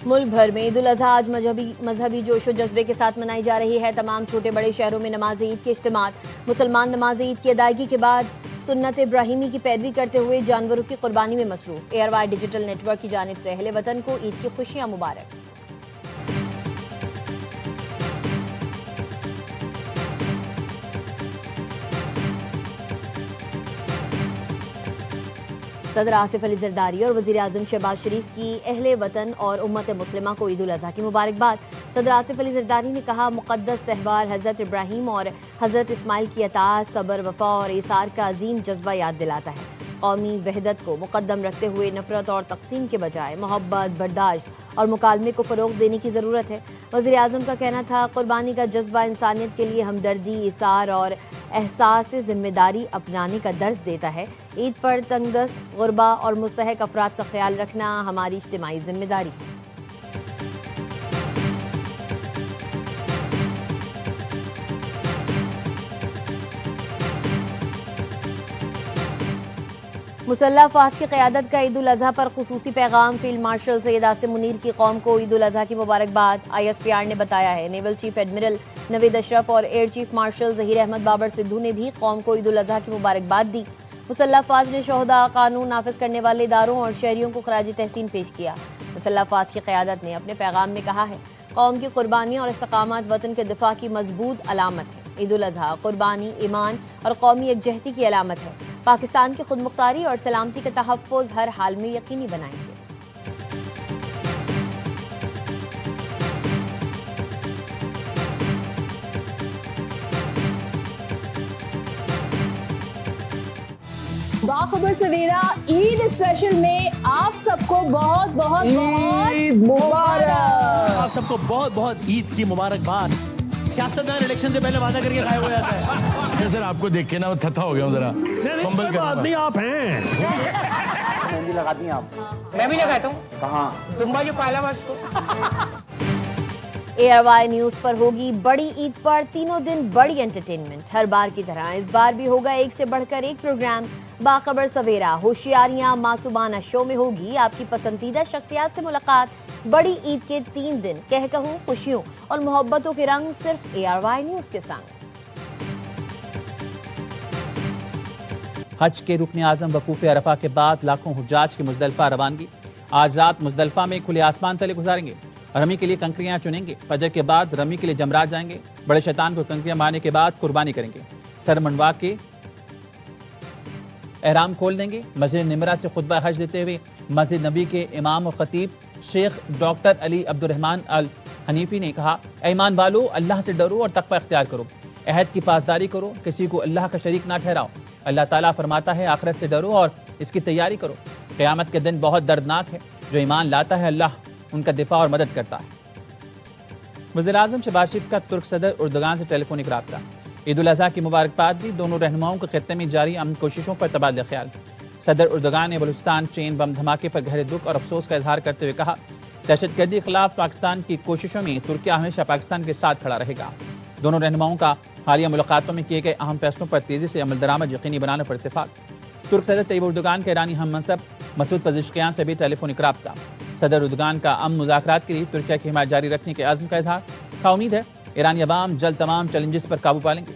ملک بھر میں عید الاضحیٰ آج مذہبی جوش و جذبے کے ساتھ منائی جا رہی ہے۔ تمام چھوٹے بڑے شہروں میں نماز عید کے اجتماعات۔ مسلمان نماز عید کی ادائیگی کے بعد سنت ابراہیمی کی پیروی کرتے ہوئے جانوروں کی قربانی میں مصروف۔ ARY ڈیجیٹل نیٹ ورک کی جانب سے اہل وطن کو عید کی خوشیاں مبارک۔ صدر آصف علی زرداری اور وزیر اعظم شہباز شریف کی اہل وطن اور امت مسلمہ کو عید الاضحیٰ کی مبارکباد۔ صدر آصف علی زرداری نے کہا، مقدس تہوار حضرت ابراہیم اور حضرت اسماعیل کی اطاعت، صبر، وفا اور ایثار کا عظیم جذبہ یاد دلاتا ہے۔ قومی وحدت کو مقدم رکھتے ہوئے نفرت اور تقسیم کے بجائے محبت، برداشت اور مکالمے کو فروغ دینے کی ضرورت ہے۔ وزیر اعظم کا کہنا تھا، قربانی کا جذبہ انسانیت کے لیے ہمدردی، ایثار اور احساس ذمہ داری اپنانے کا درس دیتا ہے۔ عید پر تنگدست، غربا اور مستحق افراد کا خیال رکھنا ہماری اجتماعی ذمہ داری ہے۔ مسلح افواج کی قیادت کا عید الاضحیٰ پر خصوصی پیغام۔ فیلڈ مارشل سید عاصم منیر کی قوم کو عید الاضحیٰ کی مبارکباد۔ ISPR نے بتایا ہے، naval chief admiral Naveed Ashraf اور air chief marshal Zaheer Ahmed Babar Sidhu نے بھی قوم کو عید الاضحیٰ کی مبارکباد دی۔ مسلح افواج نے شہداء، قانون نافذ کرنے والے اداروں اور شہریوں کو خراج تحسین پیش کیا۔ مسلح افواج کی قیادت نے اپنے پیغام میں کہا ہے، قوم کی قربانی اور استقامت وطن کے دفاع کی مضبوط علامت ہے۔ عید الاضحیٰ قربانی، ایمان اور قومی یکجہتی کی علامت ہے۔ پاکستان کی خود مختاری اور سلامتی کا تحفظ ہر حال میں یقینی بنائیں گے۔ باخبر سویرا عید اسپیشل میں آپ سب کو بہت بہت عید مبارک۔ آپ سب کو بہت بہت عید کی مبارکباد۔ سیاستدان الیکشن سے پہلے وعدہ کر کے غائب ہو جاتا ہے۔ سر آپ کو دیکھ کے نا تھتا ہو گیا ہوں ذرا۔ آدمی آپ ہیں۔ مہندی لگاتی ہیں آپ؟ میں بھی لگاتا ہوں۔ کہاں؟ دمبا جو پالا ہوا اس کو۔ ARY نیوز پر ہوگی بڑی عید پر تینوں دن بڑی انٹرٹینمنٹ۔ ہر بار کی طرح اس بار بھی ہوگا ایک سے بڑھ کر ایک پروگرام۔ باخبر سویرا، ہوشیاریاں، معصومانہ شو میں ہوگی آپ کی پسندیدہ شخصیات سے ملاقات۔ بڑی عید کے 3 دن کہوں خوشیوں اور محبتوں کے رنگ صرف ARY نیوز کے ساتھ۔ حج کے رکن اعظم وقوف عرفہ کے بعد لاکھوں حجاج کی مزدلفہ روانگی۔ آج رات مزدلفہ میں کھلے آسمان تلے گزاریں گے۔ رمی کے لیے کنکریاں چنیں گے۔ فجر کے بعد رمی کے لیے جمرات جائیں گے۔ بڑے شیطان کو کنکریاں مارنے کے بعد قربانی کریں گے۔ سر منڈوا کے احرام کھول دیں گے۔ مسجد نمرہ سے خطبہ حج دیتے ہوئے مسجد نبی کے امام اور خطیب شیخ ڈاکٹر علی عبد الرحمن الحنیفی نے کہا، اے ایمان والو، اللہ سے ڈرو اور تقوی اختیار کرو، عہد کی پاسداری کرو، کسی کو اللہ کا شریک نہ ٹھہراؤ۔ اللہ تعالیٰ فرماتا ہے، آخرت سے ڈرو اور اس کی تیاری کرو۔ قیامت کے دن بہت دردناک ہے۔ جو ایمان لاتا ہے اللہ ان کا دفاع اور مدد کرتا ہے۔ وزیر اعظم شہباز شریف کا ترک صدر اردگان سے ٹیلی فونک رابطہ۔ عید الاضحیٰ کی مبارکباد دی۔ دونوں رہنماؤں کے خطے میں جاری امن کوششوں پر تبادلہ خیال۔ صدر اردگان نے بلوچستان چین بم دھماکے پر گہرے دکھ اور افسوس کا اظہار کرتے ہوئے کہا، دہشت گردی کے خلاف پاکستان کی کوششوں میں ترکیہ ہمیشہ پاکستان کے ساتھ کھڑا رہے گا۔ دونوں رہنماؤں کا حالیہ ملاقاتوں میں کیے گئے اہم فیصلوں پر تیزی سے عمل درآمد یقینی بنانے پر اتفاق۔ ترک صدر طیب اردگان کے ایرانی ہم منصب مسعود پزشکیان سے بھی ٹیلی فونک رابطہ۔ صدر اردگان کا امن مذاکرات کے لیے ترکیہ کی حمایت جاری رکھنے کے عزم کا اظہار۔ کا امید ہے ایرانی عوام جلد تمام چیلنجز پر قابو پا لیں گے۔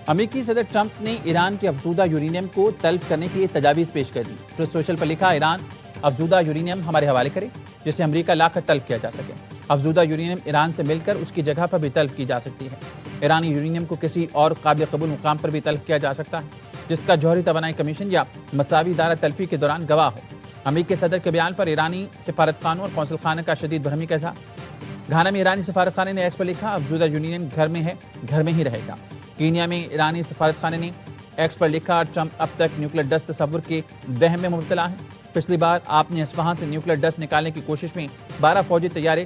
امریکی صدر ٹرمپ نے ایران کے افزودہ یورینیم کو تلف کرنے کے لیے تجاویز پیش کر دی۔ ٹروتھ سوشل پر لکھا، ایران افزودہ یورینیم ہمارے حوالے کرے جسے امریکہ لا کر تلف کیا جا سکے۔ افزودہ یورینیم ایران سے مل کر اس کی جگہ پر بھی تلف کی جا سکتی ہے۔ ایرانی یورینیم کو کسی اور قابل قبول مقام پر بھی تلف کیا جا سکتا ہے جس کا جوہری توانائی کمیشن یا مساوی ادارہ تلفی کے دوران گواہ ہو۔ امریکی صدر کے بیان پر ایرانی سفارت خانوں اور قونصل خانہ کا شدید برہمی کا اظہار۔ گھانا میں ایرانی سفارت خانے نے ایکس پر لکھا، افزودہ یورینیم گھر میں ہے، گھر میں ہی رہے گا۔ کینیا میں ایرانی سفارت خانے نے ایکس پر لکھا، ٹرمپ اب تک نیوکلیر ڈسٹ تصور کے وہم میں مبتلا ہیں۔ پچھلی بار آپ نے اصفہان سے نیوکلیر ڈسٹ نکالنے کی کوشش میں 12 فوجی طیارے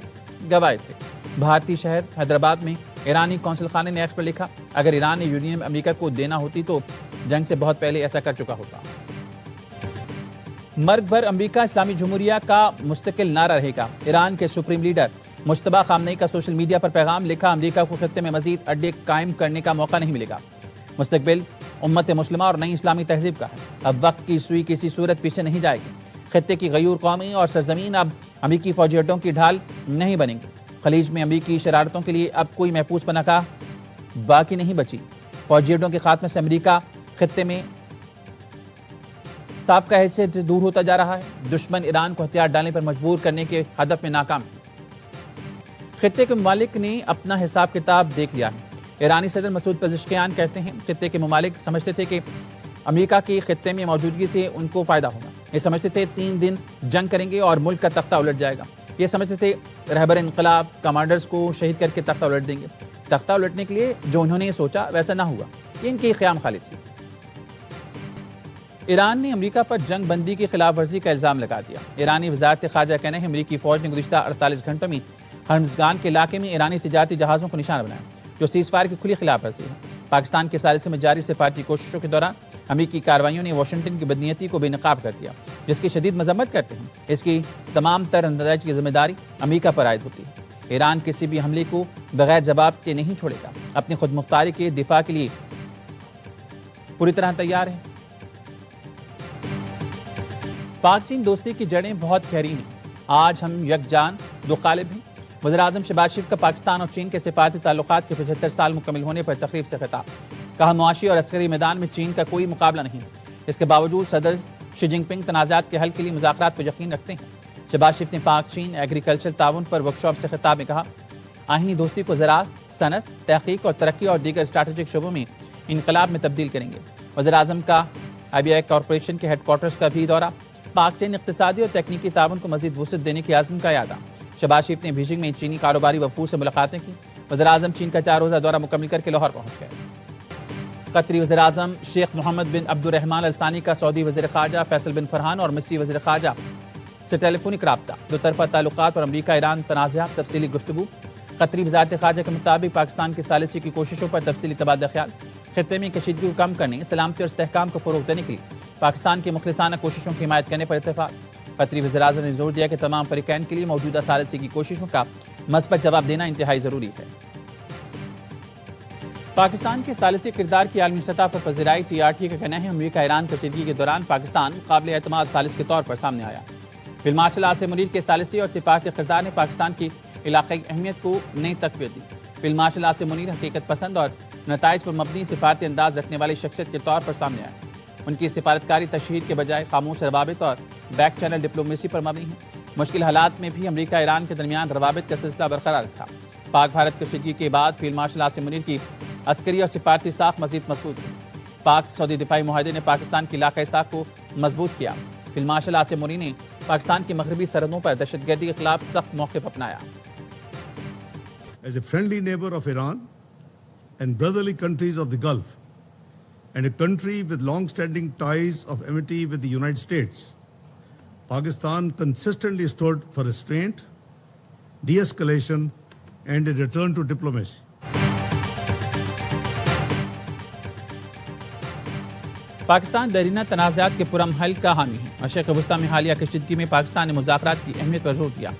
گوائے تھے۔ بھارتی شہر حیدرآباد میں ایرانی قونصل خانے نے ایکس پر لکھا، اگر ایران نے یورینیم امریکہ کو دینا ہوتی تو جنگ سے بہت پہلے ایسا کر چکا ہوتا۔ مرگ بھر امریکہ اسلامی جمہوریہ کا مستقل نعرہ رہے گا۔ ایران کے سپریم لیڈر مجتبیٰ خامنئی کا سوشل میڈیا پر پیغام، لکھا، امریکہ کو خطے میں مزید اڈے قائم کرنے کا موقع نہیں ملے گا۔ مستقبل امت مسلمہ اور نئی اسلامی تہذیب کا ہے۔ اب وقت کی سوئی کسی صورت پیچھے نہیں جائے گی۔ خطے کی غیور قومی اور سرزمین اب امریکی فوجی اڈوں کی ڈھال نہیں بنیں گی۔ خلیج میں امریکی شرارتوں کے لیے اب کوئی محفوظ پناہ گاہ باقی نہیں بچی۔ فوجی اڈوں کے خاتمے سے امریکہ خطے میں سابقہ حیثیت دور ہوتا جا رہا ہے۔ دشمن ایران کو ہتھیار ڈالنے پر مجبور کرنے کے ہدف میں ناکام ہے۔ خطے کے ممالک نے اپنا حساب کتاب دیکھ لیا ہے۔ ایرانی صدر مسعود پزشکیان کہتے ہیں خطے کے ممالک سمجھتے تھے کہ امریکہ کی خطے میں موجودگی سے ان کو فائدہ ہوگا۔ یہ سمجھتے تھے 3 دن جنگ کریں گے اور ملک کا تختہ الٹ جائے گا۔ یہ سمجھتے تھے رہبر انقلاب کمانڈرز کو شہید کر کے تختہ الٹ دیں گے۔ تختہ الٹنے کے لیے جو انہوں نے سوچا ویسا نہ ہوا۔ یہ ان کی خیام خالی تھی۔ ایران نے امریکہ پر جنگ بندی کی خلاف ورزی کا الزام لگا دیا۔ ایرانی وزارت خارجہ کا کہنا ہے امریکی فوج نے گزشتہ 48 گھنٹوں میں ہرمزگان کے علاقے میں ایرانی تجارتی جہازوں کو نشانہ بنایا، جو سیز فائر کی کھلی خلاف ورزی ہے۔ پاکستان کے ثالثی میں جاری سفارتی کوششوں کے دوران امریکی کارروائیوں نے واشنگٹن کی بدنیتی کو بے نقاب کر دیا، جس کی شدید مذمت کرتے ہیں۔ اس کی تمام تر انداز کی ذمہ داری امریکہ پر عائد ہوتی ہے۔ ایران کسی بھی حملے کو بغیر جواب کے نہیں چھوڑے گا، اپنی خود مختاری کے دفاع کے لیے پوری طرح تیار ہے۔ پاک چین دوستی کی جڑیں بہت گہری ہیں۔ آج ہم یکجان دو قالب ہیں۔ وزیراعظم شہباز شریف کا پاکستان اور چین کے سفارتی تعلقات کے 75 سال مکمل ہونے پر تقریب سے خطاب۔ کہا معاشی اور عسکری میدان میں چین کا کوئی مقابلہ نہیں۔ اس کے باوجود صدر شی جن پنگ تنازعات کے حل کے لیے مذاکرات پر یقین رکھتے ہیں۔ شہباز شریف نے پاک چین ایگریکلچر تعاون پر ورکشاپ سے خطاب میں کہا آئینی دوستی کو زراعت، صنعت، تحقیق اور ترقی اور دیگر اسٹریٹجک شعبوں میں انقلاب میں تبدیل کریں گے۔ وزیراعظم کا IBI کارپوریشن کے ہیڈ کوارٹرز کا بھی دورہ۔ پاک چین اقتصادی اور تکنیکی تعاون کو مزید وسعت دینے کے عزم کا اعادہ۔ شہباز شریف نے بیجنگ میں چینی کاروباری وفود سے ملاقاتیں کی۔ وزیراعظم چین کا 4 روزہ دورہ مکمل کر کے لاہور پہنچ گئے۔ قطری وزیراعظم شیخ محمد بن عبد الرحمن الثانی کا سعودی وزیر خارجہ فیصل بن فرحان اور مصری وزیر خارجہ سے ٹیلی فونک رابطہ۔ دو طرفہ تعلقات اور امریکہ ایران تنازعات تفصیلی گفتگو۔ قطری وزارت خارجہ کے مطابق پاکستان کی ثالثی کی کوششوں پر تفصیلی تبادلہ خیال۔ خطے میں کشیدگی کو کم کرنے، سلامتی اور استحکام کو فروغ دینے کے لیے پاکستان کی مخلصانہ کوششوں کی حمایت کرنے پر اتفاق۔ قطری وزیراعظم نے زور دیا کہ تمام فریقین کے لیے موجودہ ثالثی کی کوششوں کا مثبت جواب دینا انتہائی ضروری ہے۔ پاکستان کے ثالثی کردار کی عالمی سطح پر پذیرائی۔ TRT کا کہنا ہے امریکہ ایران کشیدگی کے دوران پاکستان قابل اعتماد ثالث کے طور پر سامنے آیا۔ فیلڈ مارشل عاصم منیر کے ثالثی اور سفارتی کردار نے پاکستان کی علاقائی اہمیت کو نئی تقویت دی۔ فیلڈ مارشل عاصم منیر حقیقت پسند اور نتائج پر مبنی سفارتی انداز رکھنے والی شخصیت کے طور پر سامنے آئے۔ ان کی سفارتکاری تشہیر کے بجائے خاموش روابط اور بیک چینل ڈپلومیسی پر مبنی ہے۔ مشکل حالات میں بھی امریکہ ایران کے درمیان روابط کا سلسلہ برقرار رکھا۔ پاک بھارت کشیدگی کے بعد فیلڈ مارشل عاصم منیر کی عسکری اور سفارتی ساکھ مزید مضبوط ہوئی۔ پاک سعودی دفاعی معاہدے نے پاکستان کی علاقائی ساکھ کو مضبوط کیا۔ فیلڈ مارشل عاصم منیر نے پاکستان کی مغربی سرحدوں پر دہشت گردی کے خلاف سخت موقف اپنایا۔ As a friendly neighbor of Iran and brotherly countries of the Gulf, and a country with long-standing ties of amity with the United States, Pakistan consistently stood for restraint, de-escalation, and a return to diplomacy. Pakistan دیرینہ تنازعات کے پرام حل کا حامی ہے۔ مشرق وسطیٰ میں حالیہ کشیدگی میں پاکستان نے مذاکرات کی اہمیت پر زور دیا۔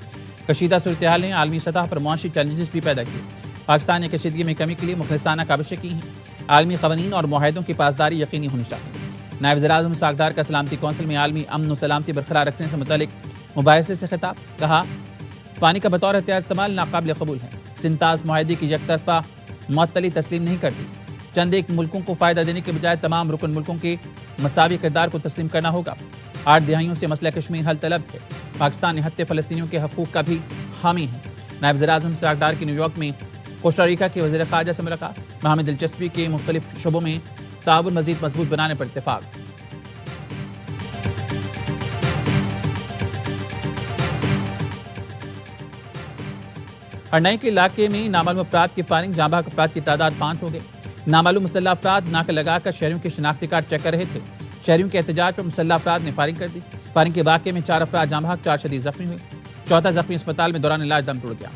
کشیدہ صورتحال نے عالمی سطح پر معاشی چیلنجز بھی پیدا کیے۔ پاکستان نے کشیدگی میں کمی کے لیے مخلصانہ کاوشیں کی ہیں۔ عالمی قوانین اور معاہدوں کی پاسداری یقینی ہونی چاہیے۔ نائب وزیر اعظم اسحاق ڈار کا سلامتی کونسل میں عالمی امن و سلامتی برقرار رکھنے سے متعلق مباحثے سے خطاب۔ کہا پانی کا بطور ہتھیار استعمال ناقابل قبول ہے۔ سنتاز معاہدے کی یک طرفہ معطلی تسلیم نہیں کرتی۔ چند ایک ملکوں کو فائدہ دینے کے بجائے تمام رکن ملکوں کے مساوی کردار کو تسلیم کرنا ہوگا۔ 8 دہائیوں سے مسئلہ کشمیر حل طلب ہے۔ پاکستان نہتے فلسطینیوں کے حقوق کا بھی حامی ہے۔ نائب وزیر اعظم اسحاق ڈار کی نیو یارک میں کوسٹاریکا کے وزیر خارجہ سے ملاقات۔ باہمی دلچسپی کے مختلف شعبوں میں تعاون مزید مضبوط بنانے پر اتفاق۔ ہرنائی کے علاقے میں نامعلوم افراد کی فائرنگ، جاں بحق افراد کی تعداد 5 ہو گئی۔ نامعلوم مسلح افراد ناکہ لگا کر شہریوں کے شناختی کارڈ چیک کر رہے تھے۔ شہریوں کے احتجاج پر مسلح افراد نے فائرنگ کر دی۔ فائرنگ کے واقعے میں 4 افراد جاں بحق، 4 شدید زخمی ہوئے۔ چوتھا زخمی اسپتال میں دوران علاج دم توڑ گیا۔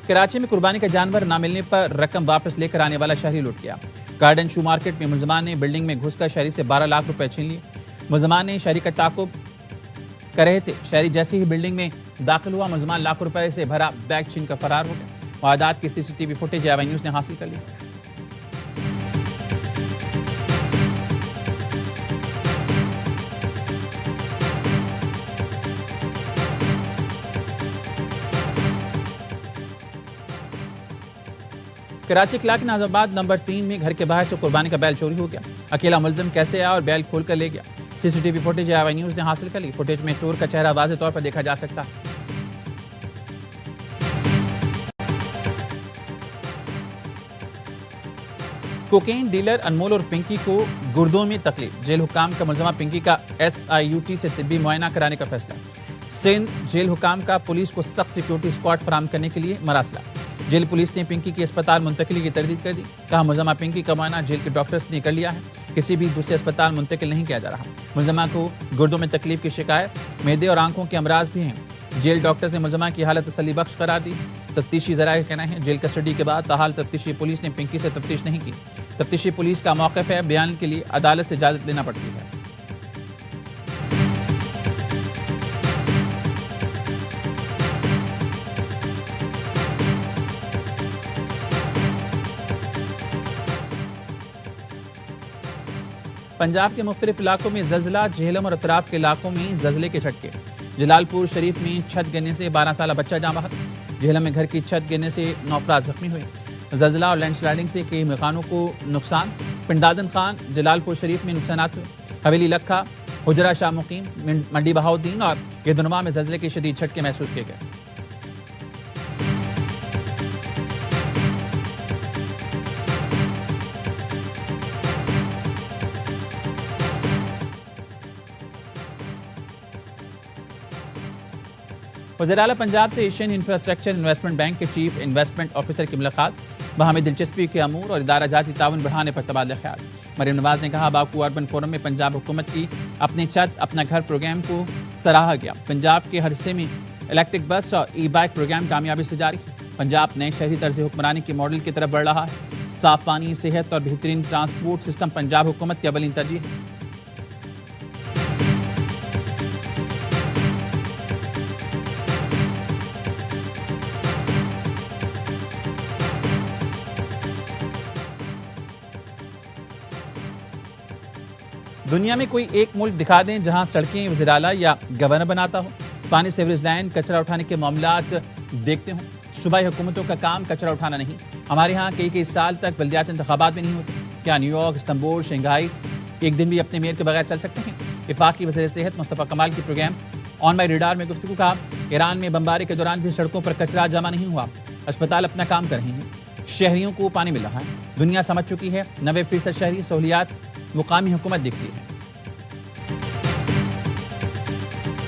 کراچی میں قربانی کا جانور نہ ملنے پر رقم واپس لے کر آنے والا شہری لٹ گیا۔ گارڈن شو مارکیٹ میں ملزمان نے بلڈنگ میں گھس کر شہری سے 12 لاکھ روپے چھین لیے۔ ملزمان نے شہری کا تعاقب کر رہے تھے۔ شہری جیسے ہی بلڈنگ میں داخل ہوا، ملزمان لاکھوں روپے سے بھرا بیگ چھین کر فرار ہو گیا۔ واردات کی CCTV فوٹیج AY نیوز نے حاصل کر لی۔ کراچی کلاک ناز آباد نمبر 3 میں گھر کے باہر سے قربانی کا بیل چوری ہو گیا۔ اکیلا ملزم کیسے آیا اور بیل کھول کر لے گیا؟ CCTV فوٹیج AY نیوز نے حاصل کر لی۔ فوٹیج میں چور کا چہرہ واضح طور پر دیکھا جا سکتا ہے۔ کوکین ڈیلر انمول اور پنکی کو گردوں میں تکلیف، جیل حکام کا ملزمہ پنکی کا SIUT سے طبی معائنہ کرانے کا فیصلہ۔ سندھ جیل حکام کا پولیس کو سخت سیکیورٹی اسکواڈ فراہم کرنے کے لیے مراسلہ۔ جیل پولیس نے پنکی کی اسپتال منتقلی کی تردید کر دی، کہا ملزمہ پنکی کا معائنہ جیل کے ڈاکٹرز نے کر لیا ہے، کسی بھی دوسرے اسپتال منتقل نہیں کیا جا رہا۔ ملزمہ کو گردوں میں تکلیف کی شکایت، معدے اور آنکھوں کے امراض بھی ہیں۔ جیل ڈاکٹرز نے ملزمہ کی حالت تسلی بخش قرار دی۔ تفتیشی ذرائع کا کہنا ہے جیل کسٹڈی کے بعد تاحال تفتیشی پولیس نے پنکی سے تفتیش نہیں کی۔ تفتیشی پولیس کا موقف ہے بیان کے لیے عدالت سے اجازت لینا پڑتی ہے۔ پنجاب کے مختلف علاقوں میں زلزلہ، جہلم اور اطراف کے علاقوں میں زلزلے کے جھٹکے۔ جلال پور شریف میں چھت گرنے سے 12 سالہ بچہ جاں بحق، جہلم میں گھر کی چھت گرنے سے 9 افراد زخمی ہوئے۔ زلزلہ اور لینڈ سلائڈنگ سے کئی مکانوں کو نقصان، پنڈادن خان جلال پور شریف میں نقصانات ہوئے۔ حویلی لکھا، حجرہ شاہ مقیم، منڈی بہاؤدین اور گردنما میں زلزلے کے شدید جھٹکے محسوس کیے گئے۔ وزیراعلیٰ پنجاب سے ایشین انفراسٹرکچر انویسٹمنٹ بینک کے چیف انویسٹمنٹ آفیسر کی ملاقات، باہمی دلچسپی کے امور اور ادارہ جاتی تعاون بڑھانے پر تبادلہ خیال۔ مریم نواز نے کہا باکو اربن فورم میں پنجاب حکومت کی اپنی چھت اپنا گھر پروگرام کو سراہا گیا۔ پنجاب کے ہر حصے میں الیکٹرک بس اور ای بائک پروگرام کامیابی سے جاری ہے۔ پنجاب نئے شہری طرز حکمرانی کے ماڈل کی طرف بڑھ رہا ہے۔ صاف پانی، صحت اور بہترین ٹرانسپورٹ سسٹم پنجاب حکومت کی اولین ترجیح ہے۔ دنیا میں کوئی ایک ملک دکھا دیں جہاں سڑکیں وزیر اعلیٰ یا گورنر بناتا ہو، پانی سیوریج لائن، کچرا اٹھانے کے معاملات دیکھتے ہوں۔ صوبائی حکومتوں کا کام کچرا اٹھانا نہیں۔ ہمارے ہاں کئی سال تک بلدیات انتخابات بھی نہیں ہوتے۔ کیا نیو یارک، استنبول، شنگھائی ایک دن بھی اپنے میئر کے بغیر چل سکتے ہیں؟ وفاقی وزیر صحت مصطفیٰ کمال کی پروگرام آن مائی ریڈار میں گفتگو، کہا ایران میں بمباری کے دوران بھی سڑکوں پر کچرا جمع نہیں ہوا، اسپتال اپنا کام کر رہے ہیں، شہریوں کو پانی مل رہا ہے۔ دنیا سمجھ چکی ہے 90% شہری سہولیات مقامی حکومت دیکھتی ہے۔